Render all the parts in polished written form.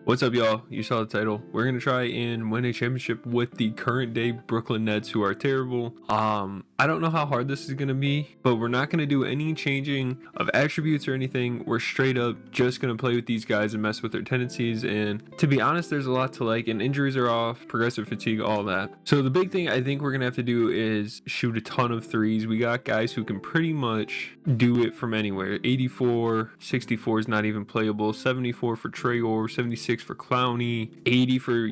What's up, y'all? You saw the title. We're gonna try and win a championship with the current day Brooklyn Nets, who are terrible. I don't know how hard this is gonna be, but we're not gonna do any changing of attributes or anything. We're straight up just gonna play with these guys and mess with their tendencies. And to be honest, there's a lot to like, and injuries are off, progressive fatigue, all that. So the big thing I think we're gonna have to do is shoot a ton of threes. We got guys who can pretty much do it from anywhere. 84, 64 is not even playable. 74 for Trayor, 76 for Clowney, 80 for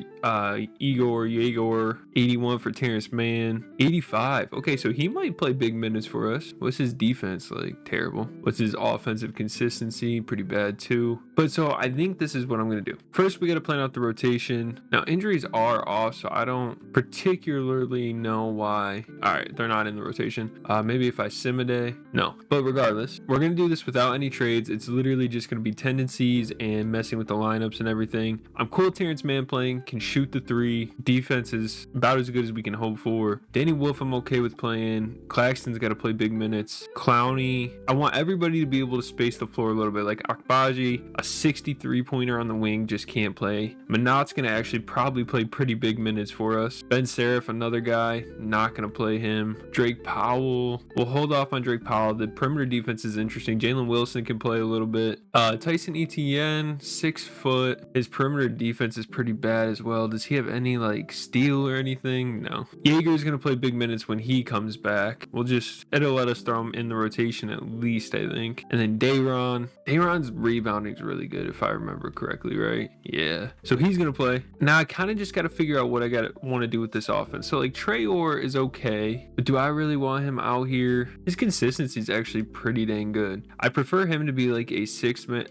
Igor Yegor, 81 for Terrence Mann, 85. Okay, so he might play big minutes for us. What's his defense like? Terrible. What's his offensive consistency? Pretty bad too. But so I think this is what I'm gonna do. First, we gotta plan out the rotation. Now injuries are off, so I don't particularly know why. All right, they're not in the rotation. Maybe if I sim a day, no. But regardless, we're gonna do this without any trades. It's literally just gonna be tendencies and messing with the lineups and everything. I'm cool with Terrence Mann playing, can shoot the three. Defense is about as good as we can hope for. Danny Wolf, I'm okay with playing. Claxton's got to play big minutes. Clowney, I want everybody to be able to space the floor a little bit. Like Akbaji, a 63 pointer on the wing, just can't play. Manat's gonna actually probably play pretty big minutes for us. Ben Seraph, another guy, not gonna play him. Drake Powell, we'll hold off on Drake Powell. The perimeter defense is interesting. Jalen Wilson can play a little bit. Tyson Etienne, 6 foot. His perimeter defense is pretty bad as well. Does he have any like steal or anything? No. Jaeger's gonna play big minutes when he comes back. It'll let us throw him in the rotation at least, I think. And then Dayron's rebounding is really good if I remember correctly, right? Yeah. So he's gonna play. Now I kind of just got to figure out what I want to do with this offense. So like Trayor is okay, but do I really want him out here? His consistency is actually pretty dang good. I prefer him to be like a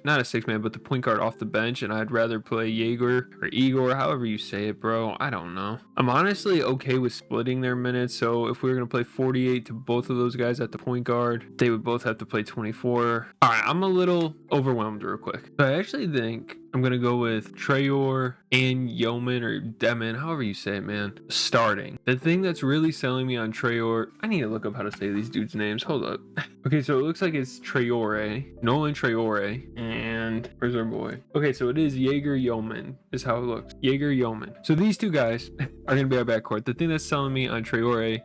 not a six man, but the point guard off the bench, and I'd rather play Jaeger or Igor, however you say it, bro. I don't know. I'm honestly okay with splitting their minutes. So if we were gonna play 48 to both of those guys at the point guard, they would both have to play 24. All right, I'm a little overwhelmed real quick. So I actually think I'm gonna go with Trayor and Yeoman or Demon, however you say it, man, starting. The thing that's really selling me on Trayor, I need to look up how to say these dudes' names. Hold up. Okay, so it looks like it's Traore, Nolan Traore, and where's our boy? Okay, so it is Jaeger Yeoman is how it looks. Jaeger Yeoman. So these two guys are gonna be our backcourt. The thing that's selling me on Traore,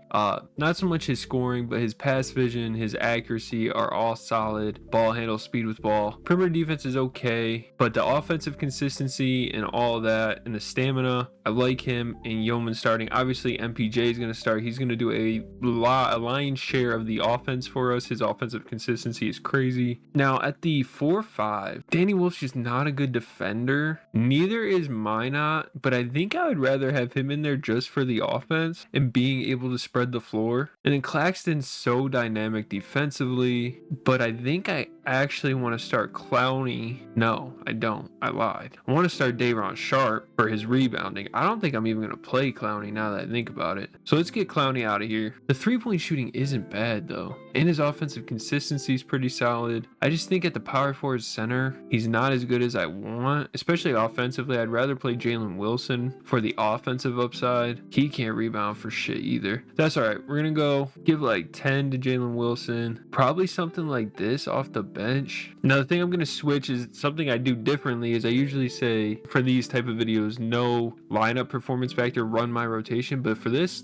not so much his scoring, but his pass vision, his accuracy are all solid. Ball handle, speed with ball. Perimeter defense is okay, but the offensive consistency and all of that and the stamina, I like him. And Yeoman starting. Obviously MPJ is going to start. He's going to do a lion's share of the offense for us. His offensive consistency is crazy. Now at the 4-5, Danny Wolf's just not a good defender. Neither is Minot, but I think I would rather have him in there just for the offense and being able to spread the floor. And then Claxton's so dynamic defensively, but I think I actually want to start Clowney. No, I don't. I lied. I want to start Day'Ron Sharpe for his rebounding. I don't think I'm even going to play Clowney now that I think about it. So let's get Clowney out of here. The three-point shooting isn't bad though, and his offensive consistency is pretty solid. I just think at the power forward center, he's not as good as I want, especially offensively. I'd rather play Jalen Wilson for the offensive upside. He can't rebound for shit either. That's all right. We're going to go give like 10 to Jalen Wilson. Probably something like this off the bench. Another thing I'm going to switch is something I do differently is I usually say for these type of videos, no lineup performance factor, run my rotation. But for this,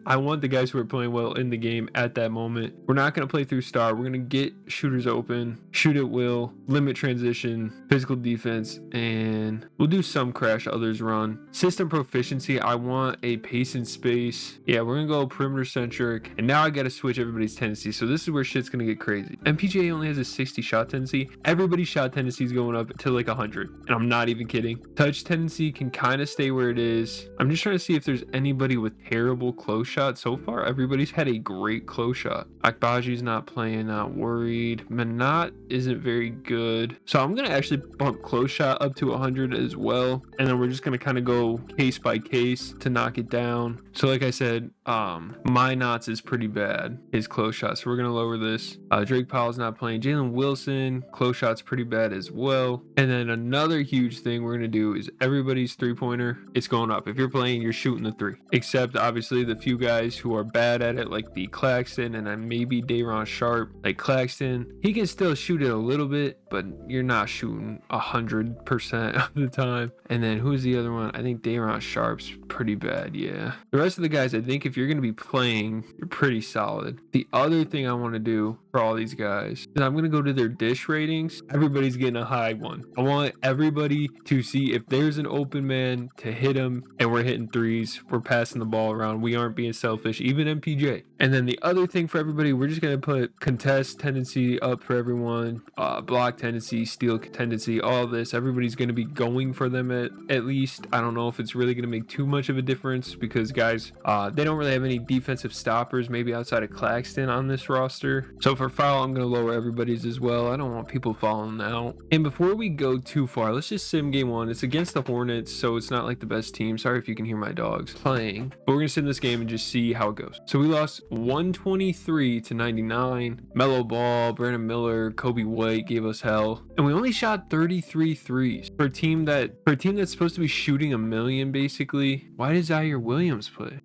I want the guys who are playing well in the game at that moment. We're not going to play through star. We're going to get shooters open, shoot at will, limit transition, physical defense, and we'll do some crash, others run. System proficiency, I want a pace and space. Yeah, we're going to go perimeter centric. And now I got to switch everybody's tendency. So this is where shit's going to get crazy. MPJ only has a 60 shot tendency. Everybody's shot tendency is going up to like 100. And I'm not even kidding. Touch tendency can kind of stay where it is. I'm just trying to see if there's anybody with terrible close shot. So far, everybody's had a great close shot. Akbaji's not playing, not worried. Manat isn't very good. So I'm going to actually bump close shot up to 100 as well. And then we're just going to kind of go case by case to knock it down. So like I said, Minot's is pretty bad, his close shot. So we're going to lower this. Drake Powell's not playing. Jalen Wilson, close shot's pretty bad as well. And then another another huge thing we're going to do is everybody's three-pointer, it's going up. If you're playing, you're shooting the three. Except, obviously, the few guys who are bad at it, like the Claxton and then maybe Day'Ron Sharpe. Like Claxton, he can still shoot it a little bit, but you're not shooting 100% of the time. And then who's the other one? I think Day'Ron Sharpe's pretty bad, yeah. The rest of the guys, I think if you're going to be playing, you're pretty solid. The other thing I want to do for all these guys is I'm going to go to their dish ratings. Everybody's getting a high one. I want everybody to see if there's an open man to hit him and we're hitting threes, we're passing the ball around, we aren't being selfish, even MPJ. And then the other thing for everybody, we're just going to put contest tendency up for everyone, block tendency, steal tendency, all this. Everybody's going to be going for them at least. I don't know if it's really going to make too much of a difference because guys, they don't really have any defensive stoppers, maybe outside of Claxton on this roster. So for foul, I'm going to lower everybody's as well. I don't want people falling out. And before we go too far, let's just sim game one. It's against the Hornets, so it's not like the best team. Sorry if you can hear my dogs playing, but we're going to sim this game and just see how it goes. So we lost 123-99. Mellow Ball, Brandon Miller, Kobe White gave us hell, and we only shot 33 threes for a team that's supposed to be shooting a million basically. Why does Zaire Williams play?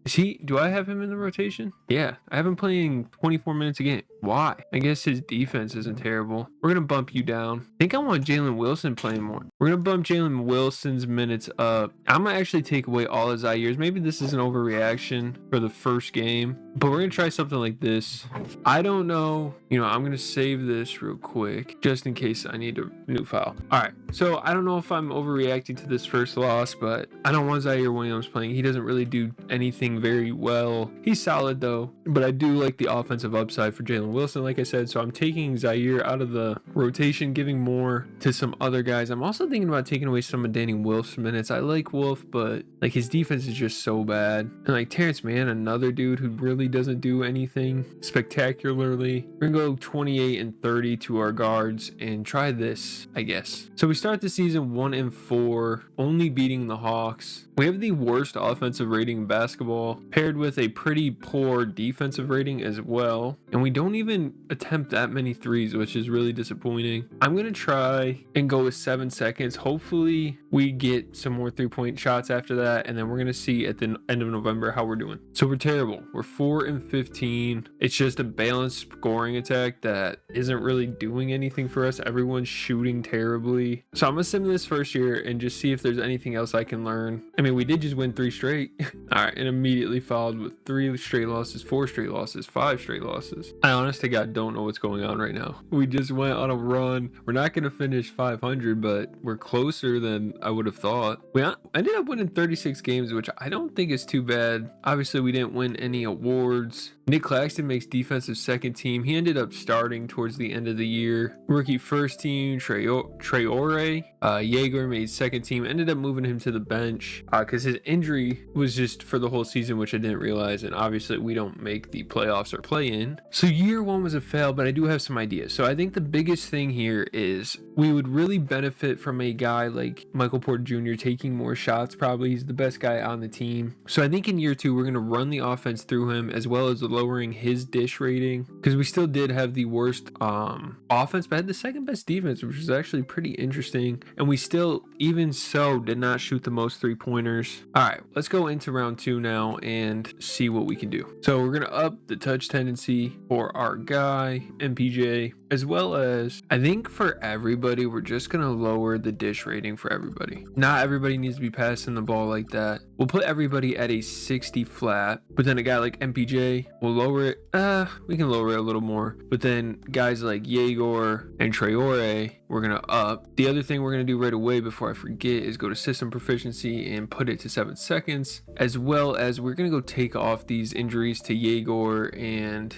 Do I have him in the rotation? Yeah, I have him playing 24 minutes a game. Why? I guess his defense isn't terrible. We're gonna bump you down. I think I want Jalen Wilson playing more. We're gonna bump Jalen Wilson's minutes up. I'm gonna actually take away all of Zaire's. Maybe this is an overreaction for the first game, but we're gonna try something like this. I don't know. I'm gonna save this real quick just in case I need a new file. All right. So I don't know if I'm overreacting to this first loss, but I don't want Zaire Williams playing. He doesn't really do anything very well. He's solid though, but I do like the offensive upside for Jalen Wilson, like I said. So I'm taking Zaire out of the rotation, giving more to some other guys. I'm also thinking about taking away some of Danny Wolf's minutes. I like Wolf, but like his defense is just so bad. And like Terrence Mann, another dude who really doesn't do anything spectacularly. We're gonna go 28 and 30 to our guards and try this, I guess. So we start the season 1-4, only beating the Hawks. We have the worst offensive rating in basketball, paired with a pretty poor defensive rating as well. And we don't even attempt that many threes, which is really disappointing. I'm going to try and go with 7 seconds. Hopefully we get some more 3-point shots after that. And then we're going to see at the end of November how we're doing. So we're terrible. We're 4-15. It's just a balanced scoring attack that isn't really doing anything for us. Everyone's shooting terribly. So I'm going to sim this first year and just see if there's anything else I can learn. I mean, we did just win 3 straight. All right. And immediately followed with 3 straight losses, 4 straight losses, 5 straight losses. I honest to God don't know what's going on right now. We just went on a run. We're not going to finish 500, but we're closer than I would have thought. We ended up winning 36 games, which I don't think is too bad. Obviously, we didn't win any awards. Nick Claxton makes defensive second team. He ended up starting towards the end of the year. Rookie first team, Traore. Jaeger made second team. Ended up moving him to the bench because his injury was just for the whole season, which I didn't realize. And obviously, we don't make the playoffs or play in. So year one was a fail, but I do have some ideas. So I think the biggest thing here is we would really benefit from a guy like Michael Porter Jr. taking more shots. Probably he's the best guy on the team. So I think in year two, we're going to run the offense through him as well as lowering his dish rating because we still did have the worst offense, but had the second best defense, which was actually pretty interesting. And we still, even so, did not shoot the most 3-pointers. All right, let's go into round 2 now and see what we can do. So we're going to up the touch tendency for our guy, MPJ, as well as I think for everybody, we're just going to lower the dish rating for everybody. Not everybody needs to be passing the ball like that. We'll put everybody at a 60 flat, but then a guy like MPJ, we'll lower it. We can lower it a little more, but then guys like Jaeger and Traore, we're going to up. The other thing we're going to do right away before I forget is go to system proficiency and put it to 7 seconds, as well as we're going to go take off these injuries to Jaeger and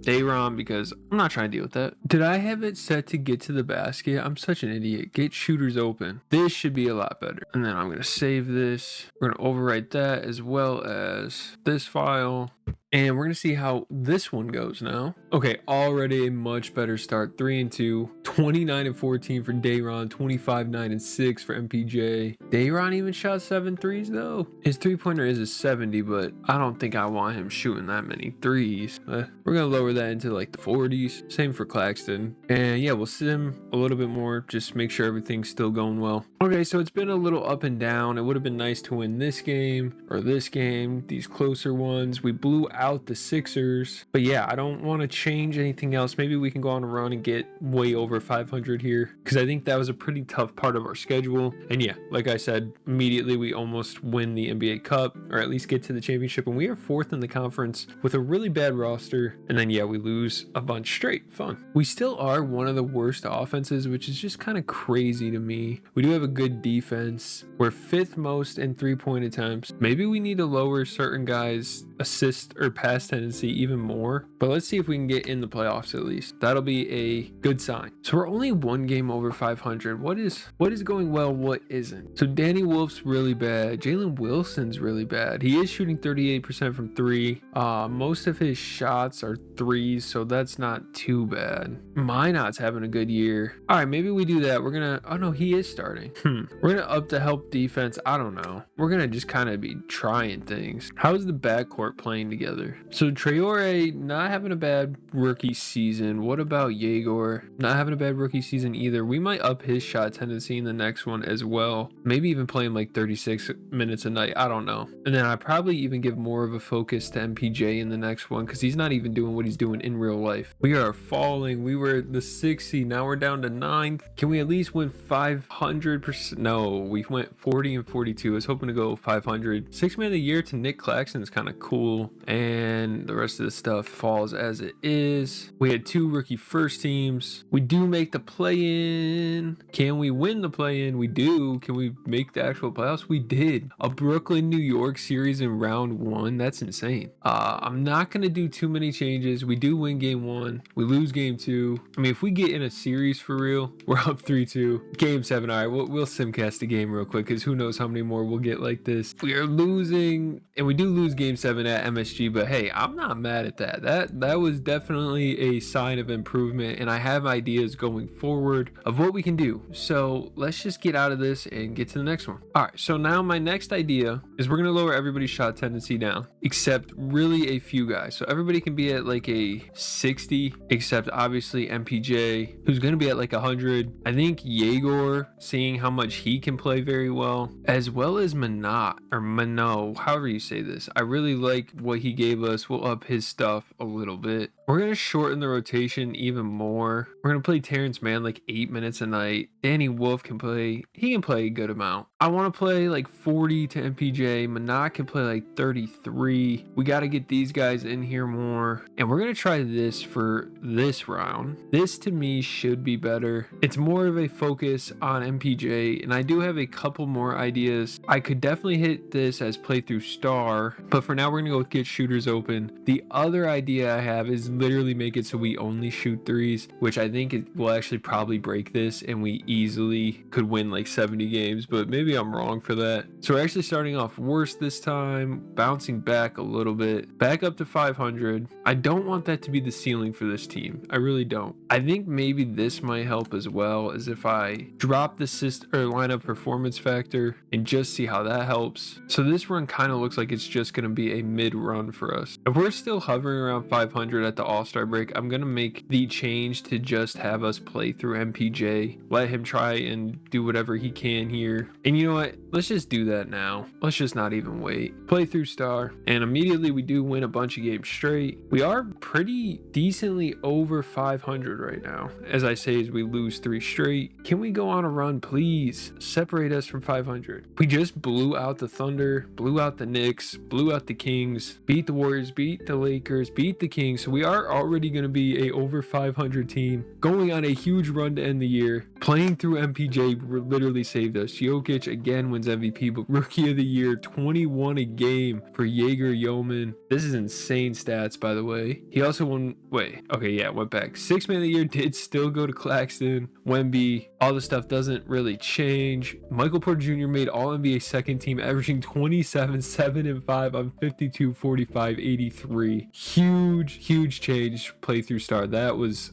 Day'Ron because I'm not trying to deal with that. Did I have it set to get to the basket? I'm such an idiot. Get shooters open. This should be a lot better. And then I'm going to save this. We're going to overwrite that as well as this file. And we're going to see how this one goes now. Okay, already a much better start. 3-2, 29-14 for Dayron, 25-9-6 for MPJ. Dayron even shot 7 threes though. His 3-pointer is a 70, but I don't think I want him shooting that many threes. We're going to lower that into like the 40s. Same for Claxton. And yeah, we'll sim a little bit more. Just make sure everything's still going well. Okay, so it's been a little up and down. It would have been nice to win this game or this game, these closer ones. We blew out the Sixers, but yeah, I don't want to change anything else. Maybe we can go on a run and get way over 500 here, because I think that was a pretty tough part of our schedule. And yeah, like I said, immediately we almost win the NBA Cup, or at least get to the championship, and we are 4th in the conference with a really bad roster. And then yeah, we lose a bunch straight. Fun. We still are one of the worst offenses, which is just kind of crazy to me. We do have a good defense. We're 5th most in 3-point attempts. Maybe we need to lower certain guys' assist or pass tendency even more, but let's see if we can get in the playoffs at least. That'll be a good sign. So we're only 1 game over 500. What is going well, what isn't? So Danny Wolf's really bad. Jalen Wilson's really bad. He is shooting 38% from 3. Most of his shots are threes, so that's not too bad. Minot's having a good year. All right, maybe we do that. We're gonna, oh no, he is starting. We're gonna up the help defense. I don't know. We're gonna just kind of be trying things. How's the backcourt playing together? So Traore not having a bad rookie season. What about Yegor? Not having a bad rookie season either. We might up his shot tendency in the next one as well. Maybe even play him like 36 minutes a night. I don't know. And then I probably even give more of a focus to MPJ in the next one, because he's not even doing what he's doing in real life. We are falling. We were the 60. Now we're down to 9th. Can we at least win 500%? No, we went 40 and 42. I was hoping to go 500. 6 man of the year to Nick Claxton is kind of cool. And the rest of the stuff falls as it is. We had 2 rookie first teams. We do make the play-in. Can we win the play-in? We do. Can we make the actual playoffs? We did. A Brooklyn, New York series in round 1. That's insane. I'm not going to do too many changes. We do win game 1. We lose game 2. I mean, if we get in a series for real, we're up 3-2. Game 7. All right, we'll simcast the game real quick, because who knows how many more we'll get like this. We are losing, and we do lose game 7 at MSG, but hey, I'm not mad at that. That was definitely a sign of improvement, and I have ideas going forward of what we can do. So let's just get out of this and get to the next one. All right, so now my next idea is we're going to lower everybody's shot tendency down, except really a few guys. So everybody can be at like a 60, except obviously MPJ, who's going to be at like 100. I think Yegor, seeing how much he can play very well, as well as Manot, or Mano, however you say this. I really like what he gave us. We'll up his stuff a little bit. We're going to shorten the rotation even more. We're going to play Terrence Mann like 8 minutes a night. Danny Wolf can play, he can play a good amount. I want to play like 40 to MPJ. Manat can play like 33. We got to get these guys in here more. And we're going to try this for this round. This to me should be better. It's more of a focus on MPJ. And I do have a couple more ideas. I could definitely hit this as playthrough star. But for now, we're going to go with get shooters open. The other idea I have is literally make it so we only shoot threes, which I think it will actually probably break this and we easily could win like 70 games, but maybe I'm wrong for that. So we're actually starting off worse this time, bouncing back a little bit, back up to 500. I don't want that to be the ceiling for this team. I really don't. I think maybe this might help as well, as if I drop the lineup performance factor and just see how that helps. So this run kind of looks like it's just going to be a mid run for us. If we're still hovering around 500 at the All-Star break, I'm going to make the change to just have us play through MPJ, let him try and do whatever he can here. And you know what? Let's just do that now. Let's just not even wait. Play through star. And immediately we do win a bunch of games straight. We are pretty decently over 500 right now. As I say, as we lose 3 straight. Can we go on a run, please? Separate us from 500. We just blew out the Thunder, blew out the Knicks, blew out the Kings, beat the Warriors, beat the Lakers, beat the Kings. So we are are already going to be a over 500 team, going on a huge run to end the year. Playing through MPJ literally saved us. Jokic again wins MVP, but Rookie of the Year, 21 a game for Jaeger Yeoman. This is insane stats, by the way. He also won, went back. 6th Man of the Year did still go to Claxton. Wemby, all this stuff doesn't really change. Michael Porter Jr. made All-NBA second team, averaging 27, 7, and 5 on 52, 45, 83. Huge change playthrough start. That was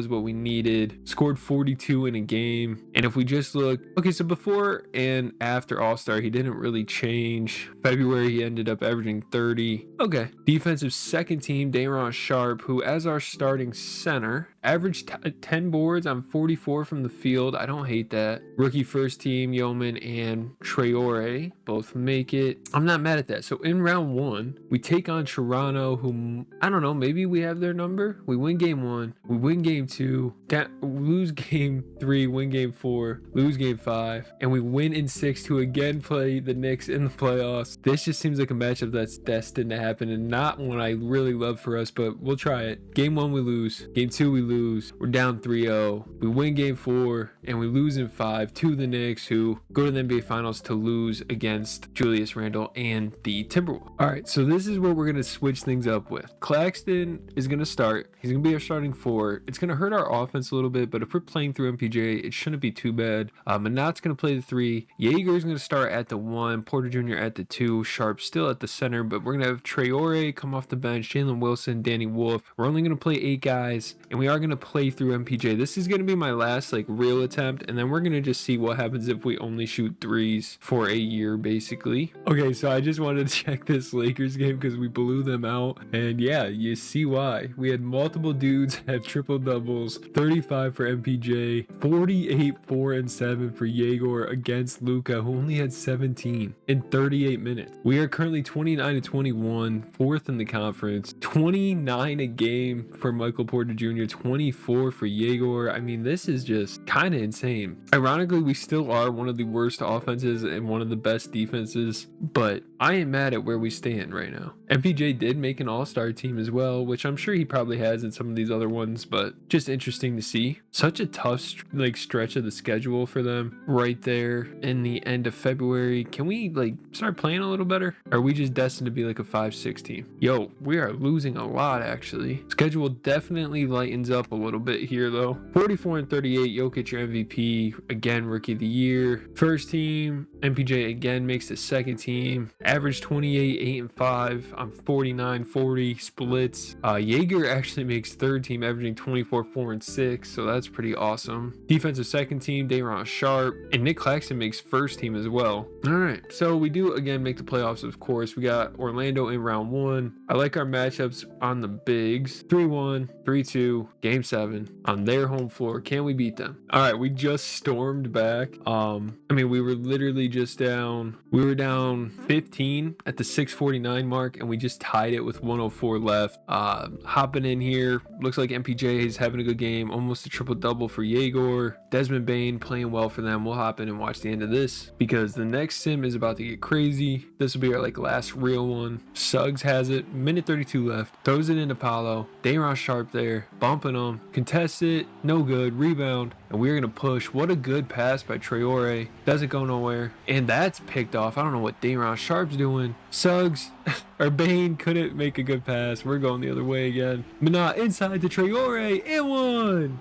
what we needed. Scored 42 in a game. And if we just look, okay, so before and after All-Star, he didn't really change. February, he ended up averaging 30. Okay. Defensive second team, Day'Ron Sharpe, who as our starting center, averaged 10 boards on 44 from the field. I don't hate that. Rookie first team, Yeoman and Traore both make it. I'm not mad at that. So in round 1, we take on Toronto, who, I don't know, maybe we have their number. We win game 1, we win game 2, lose game 3, win game 4, lose game 5, and we win in 6 to again play the Knicks in the playoffs. This just seems like a matchup that's destined to happen and not one I really love for us, but we'll try it. Game 1, we lose. Game 2, we lose. We're down 3-0. We win game 4 and we lose in 5 to the Knicks, who go to the NBA Finals to lose against Julius Randle and the Timberwolves. All right, so this is where we're going to switch things up with. Claxton is going to start. He's going to be our starting 4. It's going to hurt our offense a little bit, but if we're playing through MPJ, it shouldn't be too bad. Manat's going to play the 3. Jaeger is going to start at the 1. Porter Jr. at the 2. Sharpe still at the center, but we're going to have Traore come off the bench, Jalen Wilson, Danny Wolf. We're only going to play 8 guys, and we are going to play through MPJ. This is going to be my last real attempt, and then we're going to just see what happens if we only shoot 3s for a year, basically. Okay, so I just wanted to check this Lakers game because we blew them out, and yeah, you see why. We had multiple dudes have triple doubles, 35 for MPJ, 48, 4, and 7 for Jaeger against Luka, who only had 17 in 38 minutes. We are currently 29 and 21, 4th in the conference, 29 a game for Michael Porter Jr., 24 for Jaeger. I mean, this is just kind of insane. Ironically, we still are one of the worst offenses and one of the best defenses, but I am mad at where we stand right now. MPJ did make an all-star team as well, which I'm sure he probably has in some of these other ones, but just interesting to see. Such a tough stretch of the schedule for them right there in the end of February. Can we start playing a little better? Or are we just destined to be like a 5-6 team? Yo, we are losing a lot actually. Schedule definitely lightens up a little bit here though. 44 and 38, Jokic your MVP, again Rookie of the Year. First team, MPJ again makes the second team. Average 28, 8 and 5 on 49, 40 splits. Jaeger actually makes third team, averaging 24, 4 and 6, so that's pretty awesome. Defensive second team, Day'Ron Sharpe, and Nick Claxton makes first team as well. All right, so we do again make the playoffs, of course. We got Orlando in round 1. I like our matchups on the bigs. 3-1, 3-2, game 7 on their home floor. Can we beat them? All right, we just stormed back. We were literally just down. We were down 15 at the 6:49 mark, and we just tied it with 104 left. Hopping in here, looks like MPJ is having a good game, almost a triple double for Jaeger. Desmond Bane playing well for them. We'll hop in and watch the end of this because the next sim is about to get crazy. This will be our last real one. Suggs has it, minute 32 left, throws it into Paolo. Day'Ron Sharpe there, bumping him, contests it, no good, rebound, and we're gonna push. What a good pass by Traore, doesn't go nowhere, and that's picked off. I don't know what Day'Ron Sharpe's doing. Suggs or Bane couldn't make a good pass. We're going the other way again. Manat inside to Traore, it won,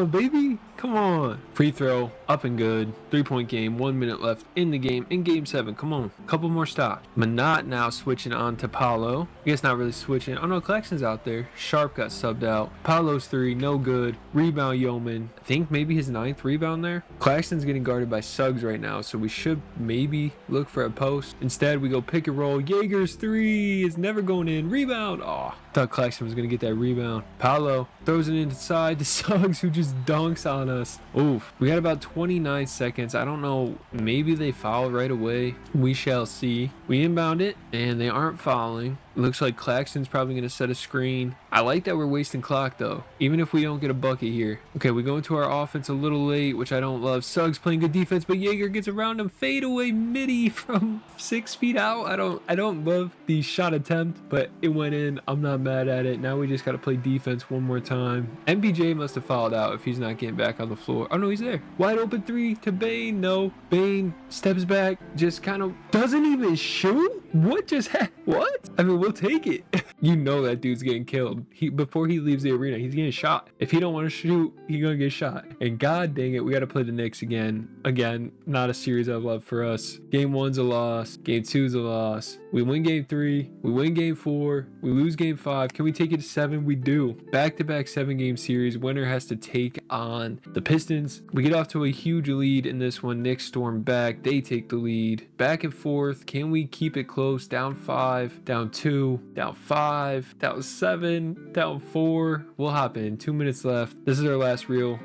baby. Come on. Free throw, up and good. 3-point game, 1 minute left in the game, in game 7. Come on, couple more stops. Manat now switching on to Paolo. I guess not really switching. Oh no, Claxton's out there. Sharpe got subbed out. Paolo's 3, no good. Rebound Yeoman. I think maybe his 9th rebound there. Claxton's getting guarded by Suggs right now, so we should maybe look for a post. Instead, we go pick and roll. Jaeger's 3 is never going in. Rebound. Oh, thought Claxton was going to get that rebound. Paolo throws it inside to Suggs, who just dunks on us. Oof. We got about 29 seconds. I don't know. Maybe they foul right away. We shall see. We inbound it, and they aren't fouling. Looks like Claxton's probably going to set a screen. I like that we're wasting clock though, even if we don't get a bucket here. Okay, we go into our offense a little late, which I don't love. Suggs playing good defense, but Jaeger gets around him. Fade away midi from 6 feet out. I don't love the shot attempt, but it went in. I'm not mad at it. Now we just got to play defense one more time. MPJ must have fouled out if he's not getting back on the floor. Oh no, he's there. Wide open three to Bane. No, Bane steps back, just kind of doesn't even shoot. What just happened? What? I mean, we'll take it. You know that dude's getting killed. Before he leaves the arena, he's getting shot. If he don't want to shoot, he's gonna get shot. And god dang it, we gotta play the Knicks again. Again, not a series I love for us. Game 1's a loss. Game 2's a loss. We win game 3. We win game 4. We lose game 5. Can we take it to 7? We do. Back-to-back 7-game series. Winner has to take on the Pistons. We get off to a huge lead in this one. Knicks storm back. They take the lead. Back and forth. Can we keep it close? Down 5, down 2, down 5, down 7, down 4. We'll hop in. 2 minutes left. This is our last real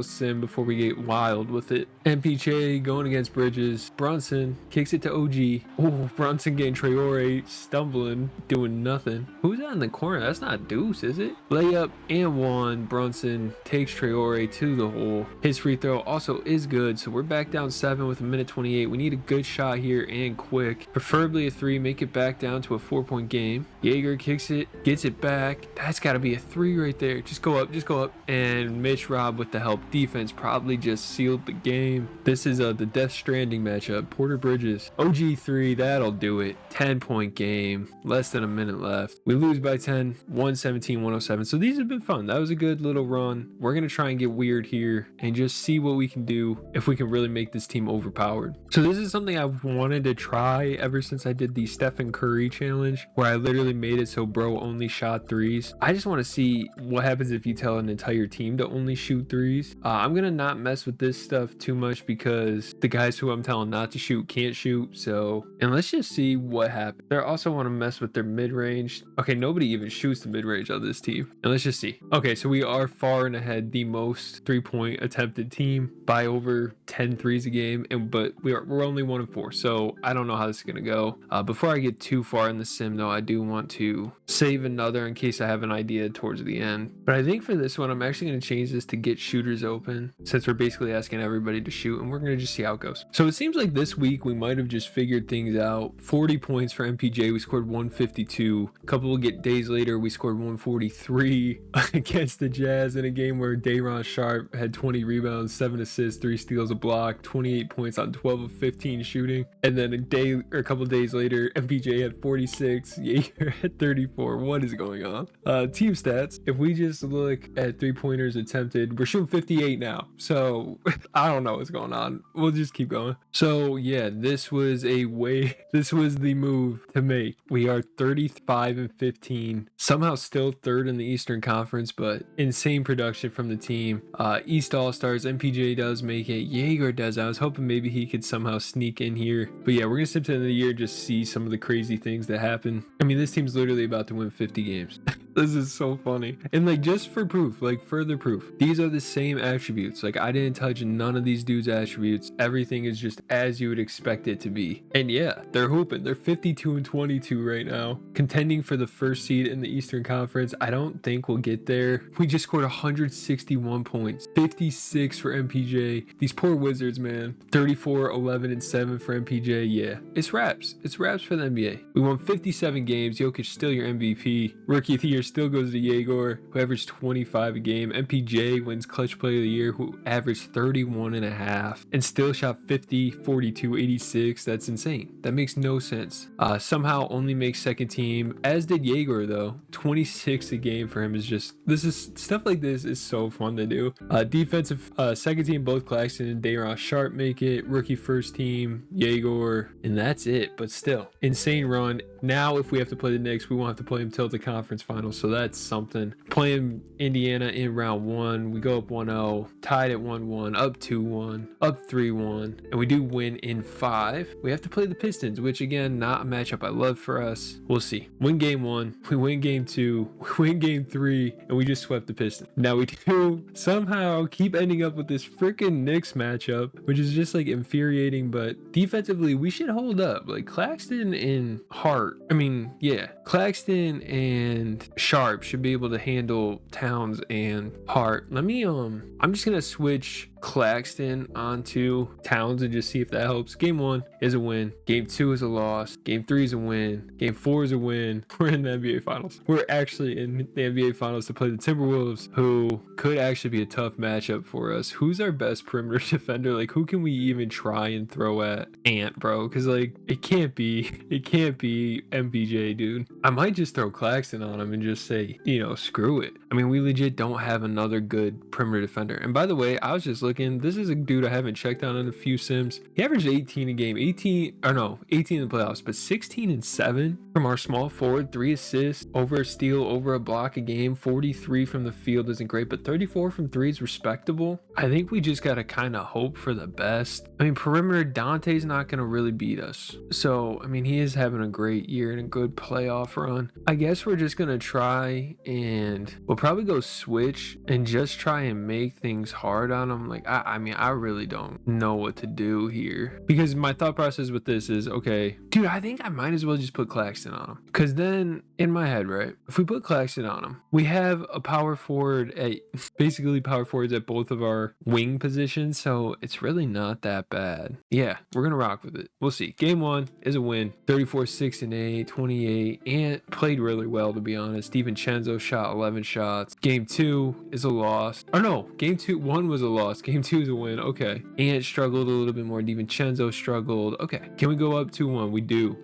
sim before we get wild with it. MPJ going against Bridges. Brunson kicks it to OG. Oh, Brunson getting Traore, stumbling, doing nothing. Who's that in the corner? That's not Deuce, is it? Layup and one. Brunson takes Traore to the hole. His free throw also is good, so we're back down 7 with a minute 28. We need a good shot here and quick. Preferably a 3, make it back down to a 4-point game. Jaeger kicks it, gets it back. That's got to be a 3 right there. Just go up, just go up. And Mitch Rob with the help. Defense probably just sealed the game. This is the Death Stranding matchup. Porter Bridges. OG 3, that'll do it. 10-point game. Less than a minute left. We lose by 10. 117-107. So these have been fun. That was a good little run. We're going to try and get weird here and just see what we can do if we can really make this team overpowered. So this is something I've wanted to try ever since I did the Stephen Curry challenge, where I literally made it so bro only shot 3s. I just want to see what happens if you tell an entire team to only shoot 3s. I'm going to not mess with this stuff too much because the guys who I'm telling not to shoot can't shoot. So, and let's just see what happens. I also want to mess with their mid-range. Okay, nobody even shoots the mid-range on this team. And let's just see. Okay, so we are far and ahead the most 3-point attempted team by over 10 threes a game, but we're only 1 of 4. So I don't know how this is gonna go. Before I get too far in the sim though, I do want to save another in case I have an idea towards the end. But I think for this one, I'm actually gonna change this to get shooters open, since we're basically asking everybody to shoot, and we're gonna just see how it goes. So it seems like this week we might have just figured things out. 40 points for MPJ. We scored 152. A couple of days later, we scored 143 against the Jazz in a game where Day'Ron Sharpe had 20 rebounds, 7 assists, 3 steals, a block, 28 points on 12 of 15 shooting. And then a couple days later, MPJ had 46, Jaeger had 34. What is going on? Team stats. If we just look at 3-pointers attempted, we're shooting 58 now. So I don't know what's going on. We'll just keep going. So yeah, this was the move to make. We are 35-15, somehow still 3rd in the Eastern Conference, but insane production from the team. East All-Stars, MPJ does make it, Jaeger does. I was hoping maybe he could somehow sneak in here, but yeah, we're gonna sit to the end of the year, just see some of the crazy things that happen. I mean, this team's literally about to win 50 games. This is so funny. And like, just for proof, like further proof, these are the same attributes. Like, I didn't touch none of these dudes' attributes. Everything is just as you would expect it to be. And yeah, they're hooping. They're 52-22 right now, contending for the 1st seed in the Eastern Conference. I don't think we'll get there. We just scored 161 points, 56 for MPJ. These poor Wizards, man. 34, 11, and 7 for MPJ. Yeah, it's wraps. It's wraps for the NBA. We won 57 games. Jokic still your MVP. Rookie of the year still goes to Jaeger, who averaged 25 a game. MPJ wins clutch play of the year, who averaged 31.5 and still shot 50, 42, 86. That's insane. That makes no sense. Somehow only makes 2nd team, as did Jaeger though. 26 a game for him is just, this is stuff like this is so fun to do. Defensive 2nd team, both Claxton and Day'Ron Sharpe make it. Rookie 1st team, Jaeger, and that's it. But still, insane run. Now if we have to play the Knicks, we won't have to play them till the conference finals. finals, so that's something. Playing Indiana in round 1, we go up 1-0, tied at 1-1, up 2-1, up 3-1, and we do win in 5. We have to play the Pistons, which again, not a matchup I love for us. We'll see. Win game 1, we win game 2, we win game 3, and we just swept the Pistons. Now we do somehow keep ending up with this freaking Knicks matchup, which is just like infuriating, but defensively we should hold up. Like Claxton and Claxton and Sharp should be able to handle Towns and Hart. I'm just gonna switch Claxton onto Towns and just see if that helps. Game 1 is a win, game 2 is a loss, game 3 is a win, game 4 is a win. We're in the NBA finals. We're actually in the NBA finals to play the Timberwolves, who could actually be a tough matchup for us. Who's our best perimeter defender? Like, who can we even try and throw at Ant, bro? Because like it can't be MPJ, dude. I might just throw Claxton on him and just say, screw it. I mean, we legit don't have another good perimeter defender. And by the way, I was just looking, this is a dude I haven't checked out in a few sims. He averaged 18 a game, 18 in the playoffs, but 16 and 7 from our small forward, 3 assists, over a steal, over a block a game. 43 from the field isn't great, but 34 from 3 is respectable. I think we just gotta kind of hope for the best. I mean, perimeter, Dante's not gonna really beat us. So, I mean, he is having a great year and a good playoff run. I guess we're just gonna try and we'll probably go switch and just try and make things hard on him. Like, I really don't know what to do here, because my thought process with this is, okay, dude, I think I might as well just put Claxton on him, because then in my head, right, if we put Claxton on him, we have a power forward at basically power forwards at both of our wing positions, so it's really not that bad. Yeah, we're gonna rock with it. We'll see. Game 1 is a win, 34, 6 and 8, 28, and played really well, to be honest. DiVincenzo shot 11 shots. Game 2 is a loss. Oh no, game 1 was a loss. Game 2 is a win. Okay. Ant struggled a little bit more. DiVincenzo struggled. Okay. Can we go up 2-1? We do.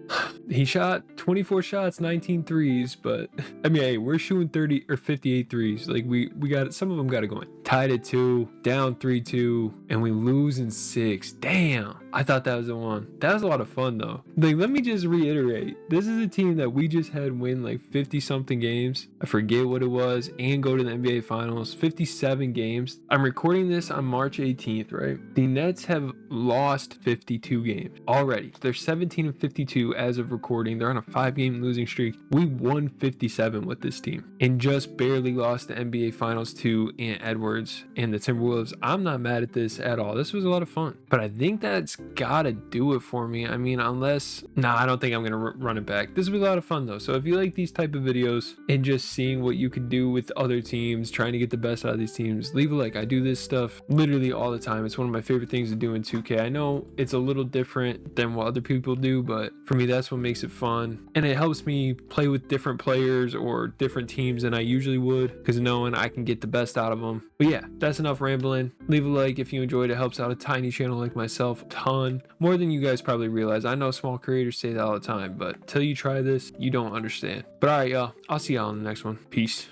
He shot 24 shots, 19 threes, but I mean, hey, we're shooting 30 or 58 threes. Like we got some of them got to go in. Tied at 2, down 3-2, and we lose in 6. Damn. I thought that was the one. That was a lot of fun though. Like, let me just reiterate, this is a team that we just had win like 50 something games. I forget what it was, and go to the NBA finals. 57 games. I'm recording this on March 18th, right? The Nets have lost 52 games already. They're 17 and 52 as of recording. They're on a 5-game losing streak. We won 57 with this team and just barely lost the NBA finals to Ant Edwards and the Timberwolves. I'm not mad at this at all. This was a lot of fun, but I think that's gotta do it for me. I mean, I don't think I'm gonna run it back. This was a lot of fun though. So if you like these type of videos and just seeing what you can do with other teams, trying to get the best out of these teams, leave a like. I do this stuff literally all the time. It's one of my favorite things to do in 2K. I know it's a little different than what other people do, but for me, that's what makes it fun. And it helps me play with different players or different teams than I usually would, because knowing I can get the best out of them. But yeah, that's enough rambling. Leave a like if you enjoyed. It helps out a tiny channel like myself a ton, more than you guys probably realize. I know small creators say that all the time, but till you try this, you don't understand. But all right, y'all, I'll see y'all in the next one. Peace.